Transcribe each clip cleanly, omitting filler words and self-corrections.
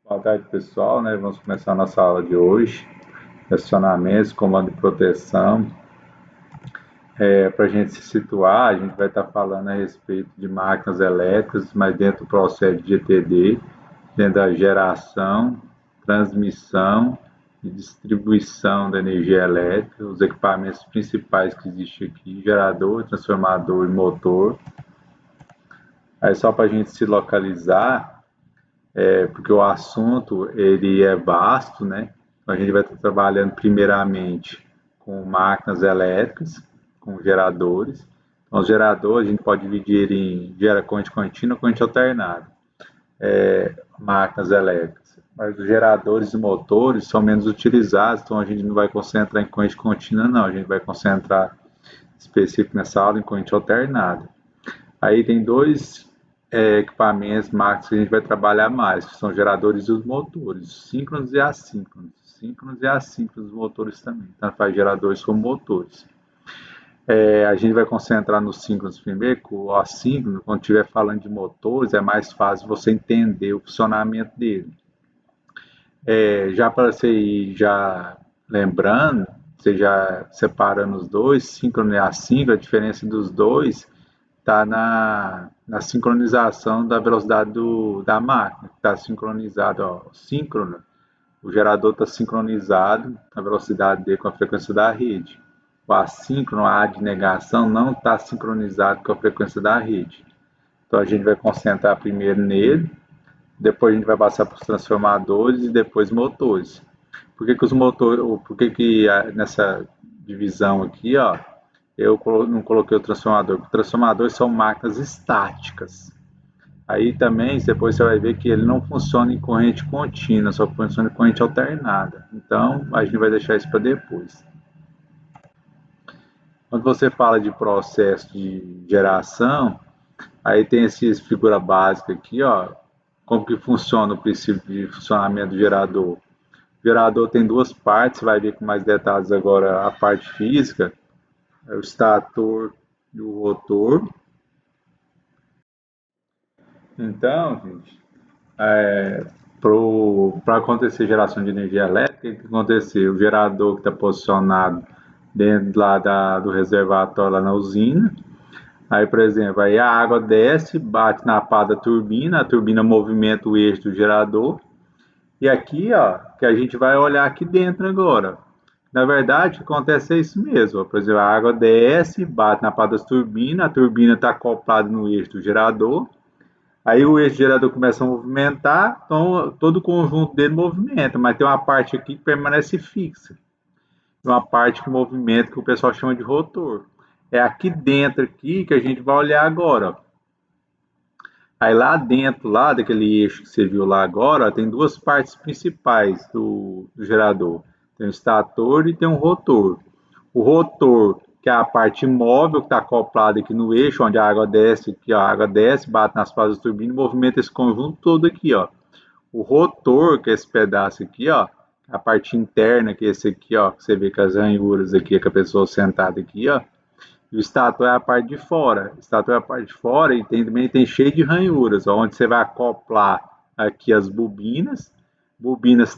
Boa tarde, pessoal, né? Vamos começar a nossa aula de hoje. Acionamentos, comando de proteção. Para a gente se situar, a gente vai estar falando a respeito de máquinas elétricas, mas dentro do processo de GTD, dentro da geração, transmissão e distribuição da energia elétrica, os equipamentos principais que existem aqui, gerador, transformador e motor. Aí só para a gente se localizar, porque o assunto ele é vasto, né? Então, a gente vai estar trabalhando primeiramente com máquinas elétricas, com geradores. Então, os geradores a gente pode dividir em corrente contínua e corrente alternada, máquinas elétricas. Mas os geradores e motores são menos utilizados, então a gente não vai concentrar em corrente contínua, não. A gente vai concentrar específico nessa aula em corrente alternada. Aí tem dois equipamentos, máquinas que a gente vai trabalhar mais, que são os geradores e os motores, síncronos e assíncronos. Síncronos e assíncronos motores também, tanto faz geradores como motores. A gente vai concentrar nos síncronos primeiro, que o assíncrono, quando estiver falando de motores, é mais fácil você entender o funcionamento dele. Já para você ir já lembrando, você já separando os dois, síncrono e assíncrono, a diferença dos dois está na sincronização da velocidade da máquina, está sincronizado, ó, síncrono, o gerador está sincronizado, a velocidade dele com a frequência da rede. O assíncrono, a de negação, não está sincronizado com a frequência da rede. Então a gente vai concentrar primeiro nele, depois a gente vai passar para os transformadores e depois motores. Por que os motores, por que nessa divisão aqui, ó, eu não coloquei o transformador? Porque transformadores são máquinas estáticas. Aí também, depois você vai ver que ele não funciona em corrente contínua, só funciona em corrente alternada. Então, a gente vai deixar isso para depois. Quando você fala de processo de geração, aí tem essas figura básica aqui, ó, como que funciona o princípio de funcionamento do gerador. O gerador tem duas partes, você vai ver com mais detalhes agora a parte física, é o estator e o rotor. Então, gente, para acontecer geração de energia elétrica, o que aconteceu? O gerador que está posicionado dentro lá do reservatório lá na usina. Aí, por exemplo, aí a água desce, bate na pá da turbina, a turbina movimenta o eixo do gerador. E aqui, ó, que a gente vai olhar aqui dentro agora. Na verdade, o que acontece é isso mesmo. Ó. Por exemplo, a água desce, bate na pá das turbinas, a turbina está acoplada no eixo do gerador. Aí o eixo gerador começa a movimentar, então todo o conjunto dele movimenta, mas tem uma parte aqui que permanece fixa. Uma parte que movimenta que o pessoal chama de rotor. É aqui dentro aqui que a gente vai olhar agora. Aí lá dentro, lá daquele eixo que você viu lá agora, tem duas partes principais do gerador. Tem o estator e tem um rotor. O rotor, que é a parte móvel que está acoplada aqui no eixo, onde a água desce, aqui, ó, a água desce, bate nas fases da turbina e movimenta esse conjunto todo aqui, ó. O rotor, que é esse pedaço aqui, ó, a parte interna, que é esse aqui, ó, que você vê com as ranhuras aqui, com a pessoa sentada aqui, ó. E o estator é a parte de fora. O estator é a parte de fora e também tem cheio de ranhuras, ó, onde você vai acoplar aqui as bobinas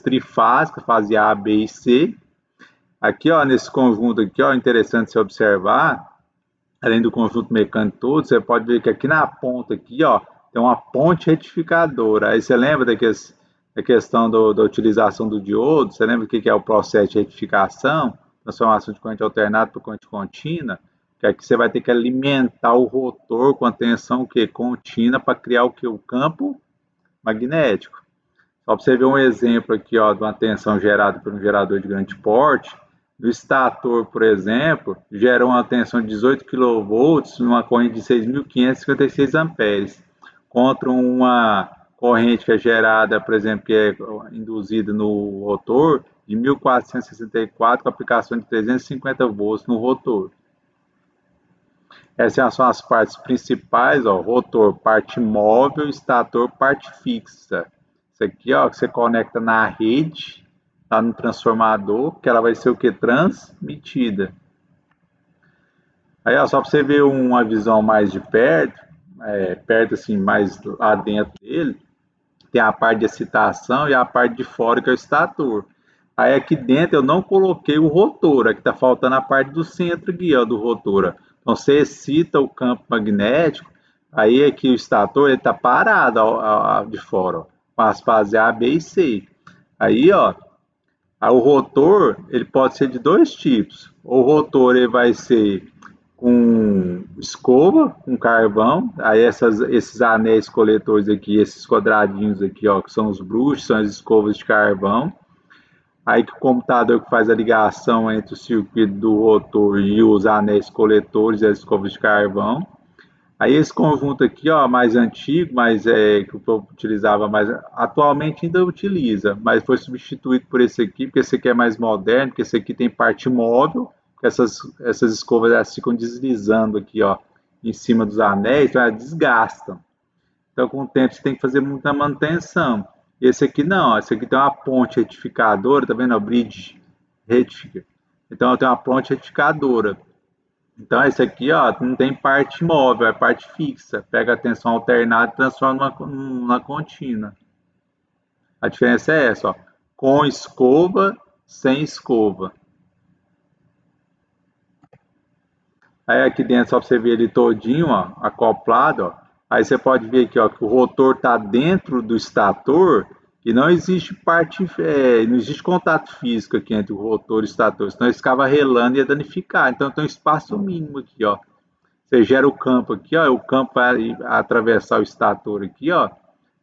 trifásicas, fase A, B e C. Aqui, ó, nesse conjunto aqui, ó, interessante você observar, além do conjunto mecânico todo, você pode ver que aqui na ponta aqui, ó, tem uma ponte retificadora. Aí você lembra da questão da utilização do diodo? Você lembra o que é o processo de retificação? Transformação de corrente alternada para corrente contínua? Que aqui você vai ter que alimentar o rotor com a tensão que contínua para criar o que? O campo magnético. Só para você ver um exemplo aqui, ó, de uma tensão gerada por um gerador de grande porte, do estator, por exemplo, gera uma tensão de 18 kV numa corrente de 6.556 amperes, contra uma corrente que é gerada, por exemplo, que é induzida no rotor, de 1.464 com aplicação de 350 volts no rotor. Essas são as partes principais, ó, rotor, parte móvel, estator, parte fixa. Isso aqui, ó, que você conecta na rede, lá no transformador, que ela vai ser o que? Transmitida. Aí, ó, só para você ver uma visão mais de perto, perto assim, mais lá dentro dele, tem a parte de excitação e a parte de fora, que é o estator. Aí aqui dentro eu não coloquei o rotor, aqui está faltando a parte do centro aqui, ó, do rotor. Então você excita o campo magnético, aí aqui o estator ele está parado de fora, ó, com as fases A, B e C. Aí, ó, o rotor ele pode ser de dois tipos. O rotor ele vai ser com escova, com carvão, aí esses anéis coletores aqui, esses quadradinhos aqui, ó, que são os bruxos, são as escovas de carvão. Aí que o computador que faz a ligação entre o circuito do rotor e os anéis coletores e as escovas de carvão. Aí esse conjunto aqui, ó, mais antigo, mas que o povo utilizava mais, atualmente ainda utiliza, mas foi substituído por esse aqui, porque esse aqui é mais moderno, porque esse aqui tem parte móvel, que essas escovas elas ficam deslizando aqui, ó, em cima dos anéis, então elas desgastam. Então, com o tempo, você tem que fazer muita manutenção. Esse aqui não, ó, esse aqui tem uma ponte retificadora, tá vendo? O bridge retifica. Então, eu tenho uma ponte retificadora. Então, esse aqui, ó, não tem parte móvel, é parte fixa. Pega a tensão alternada e transforma numa contínua. A diferença é essa, ó, com escova, sem escova. Aí aqui dentro, só para você ver ele todinho, ó, acoplado, ó. Aí você pode ver aqui, ó, que o rotor está dentro do estator e não existe não existe contato físico aqui entre o rotor e o estator, senão ele ficava relando e ia danificar. Então tem um espaço mínimo aqui, ó. Você gera o campo aqui, ó, o campo vai atravessar o estator aqui, ó,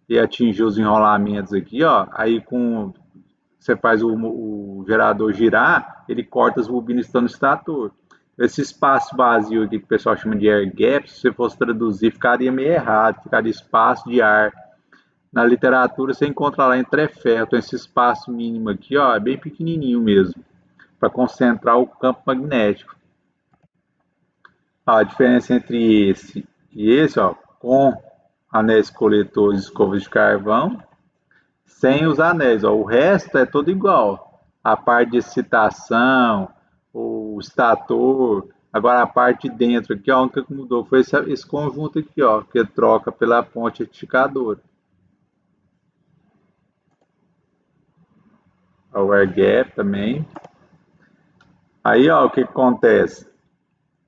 e atingir os enrolamentos aqui, ó. Aí com você faz o gerador girar, ele corta as bobinas que estão no estator. Esse espaço vazio aqui que o pessoal chama de air gap, se você fosse traduzir, ficaria meio errado, ficaria espaço de ar. Na literatura você encontra lá em trefé, então esse espaço mínimo aqui, ó, é bem pequenininho mesmo, para concentrar o campo magnético. A diferença entre esse e esse, ó, com anéis coletores e escovas de carvão, sem os anéis, ó, o resto é todo igual. A parte de excitação, o estator, agora a parte de dentro aqui, ó, a única que mudou foi esse conjunto aqui, ó, que troca pela ponte retificadora. O air gap também. Aí, ó, o que acontece?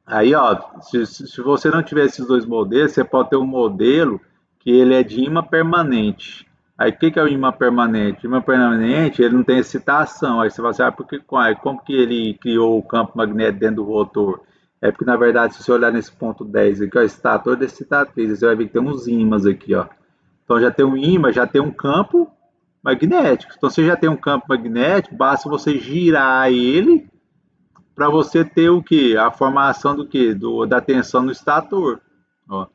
Aí, ó, se você não tiver esses dois modelos, você pode ter um modelo que ele é de imã permanente. Aí, o que é o imã permanente? O imã permanente, ele não tem excitação. Aí você vai assim, ah, como que ele criou o campo magnético dentro do rotor? É porque, na verdade, se você olhar nesse ponto 10 aqui, ó, estator de excitatriz, você vai ver que tem uns ímãs aqui, ó. Então, já tem um ímã, já tem um campo magnético. Então, você já tem um campo magnético, basta você girar ele para você ter o que? A formação do que? Da tensão no estator. Ó.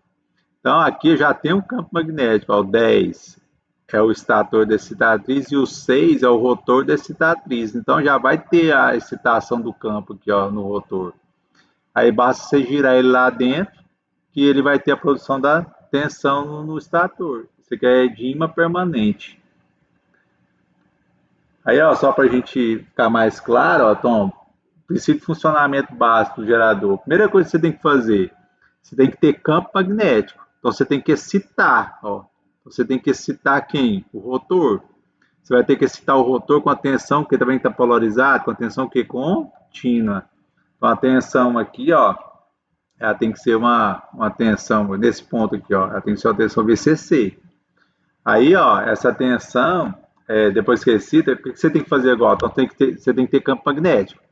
Então aqui já tem um campo magnético, ó, o 10 é o estator da excitatriz e o 6 é o rotor da excitatriz. Então já vai ter a excitação do campo aqui, ó, no rotor. Aí basta você girar ele lá dentro que ele vai ter a produção da tensão no estator. Isso aqui é de imã permanente. Aí, ó, só para a gente ficar mais claro, ó, Tom, princípio de funcionamento básico do gerador. Primeira coisa que você tem que fazer, você tem que ter campo magnético. Então você tem que excitar, ó. Você tem que excitar quem? O rotor. Você vai ter que excitar o rotor com a tensão que também está polarizado, com a tensão que contínua. Então a tensão aqui, ó, ela tem que ser uma tensão nesse ponto aqui, ó, ela tem que ser uma tensão VCC. Aí, ó, essa tensão, depois que excita, o que você tem que fazer agora? Então você tem que ter campo magnético.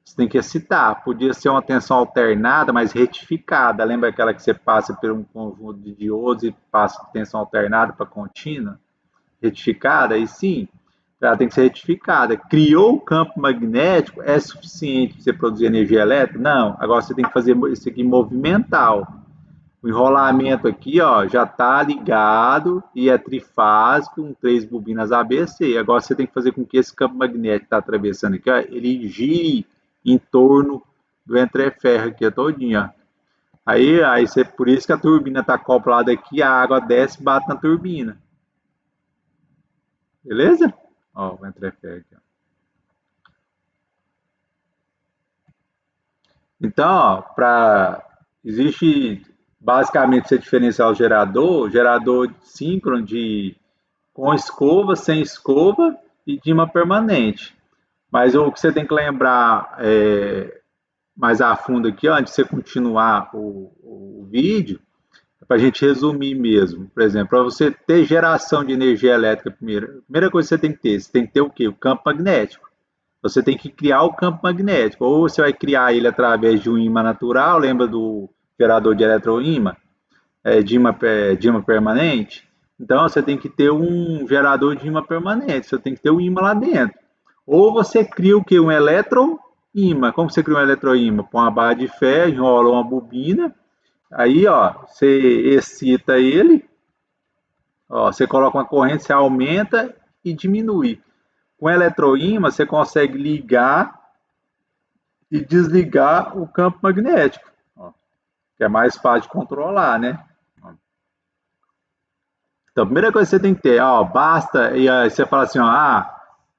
Você tem que excitar. Podia ser uma tensão alternada, mas retificada. Lembra aquela que você passa por um conjunto de diodos e passa de tensão alternada para contínua? Retificada? Aí sim, ela tem que ser retificada. Criou o campo magnético, é suficiente para você produzir energia elétrica? Não. Agora você tem que fazer isso aqui movimental. O enrolamento aqui, ó, já está ligado e é trifásico, com 3 bobinas ABC. Agora você tem que fazer com que esse campo magnético que está atravessando aqui, ó, ele gire em torno do entreferro aqui todinho, ó. Aí você, por isso que a turbina está acoplada aqui, a água desce e bate na turbina. Beleza? Ó, o entreferro aqui, ó. Então, ó, existe basicamente você diferenciar o gerador síncrono com escova, sem escova e de imã permanente. Mas o que você tem que lembrar mais a fundo aqui, ó, antes de você continuar o vídeo, é para a gente resumir mesmo. Por exemplo, para você ter geração de energia elétrica, primeira coisa que você tem que ter o quê? O campo magnético. Você tem que criar o campo magnético. Ou você vai criar ele através de um ímã natural, lembra do gerador de eletroímã? De imã permanente? Então você tem que ter um gerador de imã permanente, você tem que ter um ímã lá dentro. Ou você cria o que? Um eletroímã. Como você cria um eletroímã? Põe uma barra de ferro, enrola uma bobina, aí ó, você excita ele, ó, você coloca uma corrente, você aumenta e diminui. Com eletroímã você consegue ligar e desligar o campo magnético, ó, que é mais fácil de controlar, né? Então, a primeira coisa que você tem que ter, ó, basta, e aí você fala assim, ó,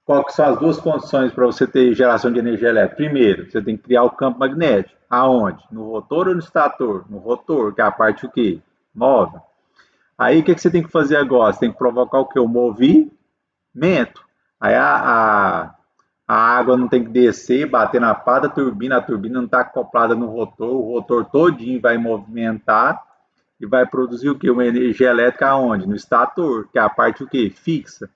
qual que são as duas condições para você ter geração de energia elétrica? Primeiro, você tem que criar o campo magnético. Aonde? No rotor ou no estator? No rotor, que é a parte o quê? Móvel. Aí, o que você tem que fazer agora? Você tem que provocar o quê? O movimento. Aí, a água não tem que descer, bater na pá da turbina, a turbina não está acoplada no rotor, o rotor todinho vai movimentar e vai produzir o quê? Uma energia elétrica aonde? No estator, que é a parte o quê? Fixa.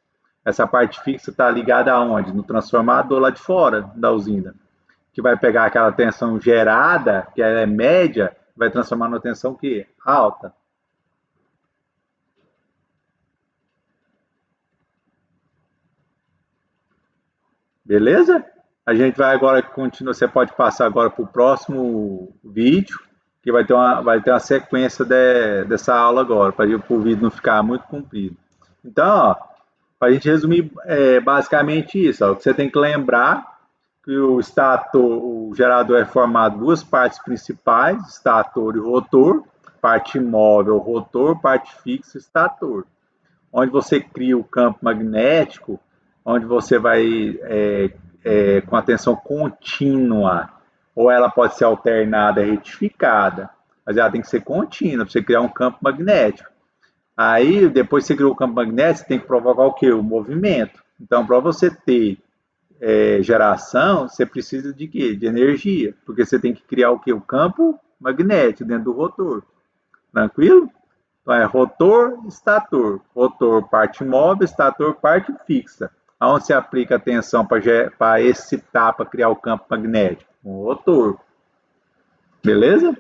Essa parte fixa está ligada aonde? No transformador lá de fora da usina, que vai pegar aquela tensão gerada, que é média, vai transformar numa tensão que alta. Beleza? A gente vai agora continuar. Você pode passar agora para o próximo vídeo, que vai ter uma sequência dessa aula agora, para o vídeo não ficar muito comprido. Então, para a gente resumir basicamente isso, ó, você tem que lembrar que o estator, o gerador é formado de duas partes principais, estator e rotor, parte móvel, rotor, parte fixa, estator. Onde você cria o campo magnético, onde você vai com a tensão contínua, ou ela pode ser alternada, retificada, mas ela tem que ser contínua para você criar um campo magnético. Aí, depois que você criou o campo magnético, você tem que provocar o quê? O movimento. Então, para você ter geração, você precisa de quê? De energia, porque você tem que criar o quê? O campo magnético dentro do rotor. Tranquilo? Então é rotor, estator. Rotor, parte móvel, estator, parte fixa. Aonde se aplica a tensão para excitar, para criar o campo magnético? O rotor. Beleza?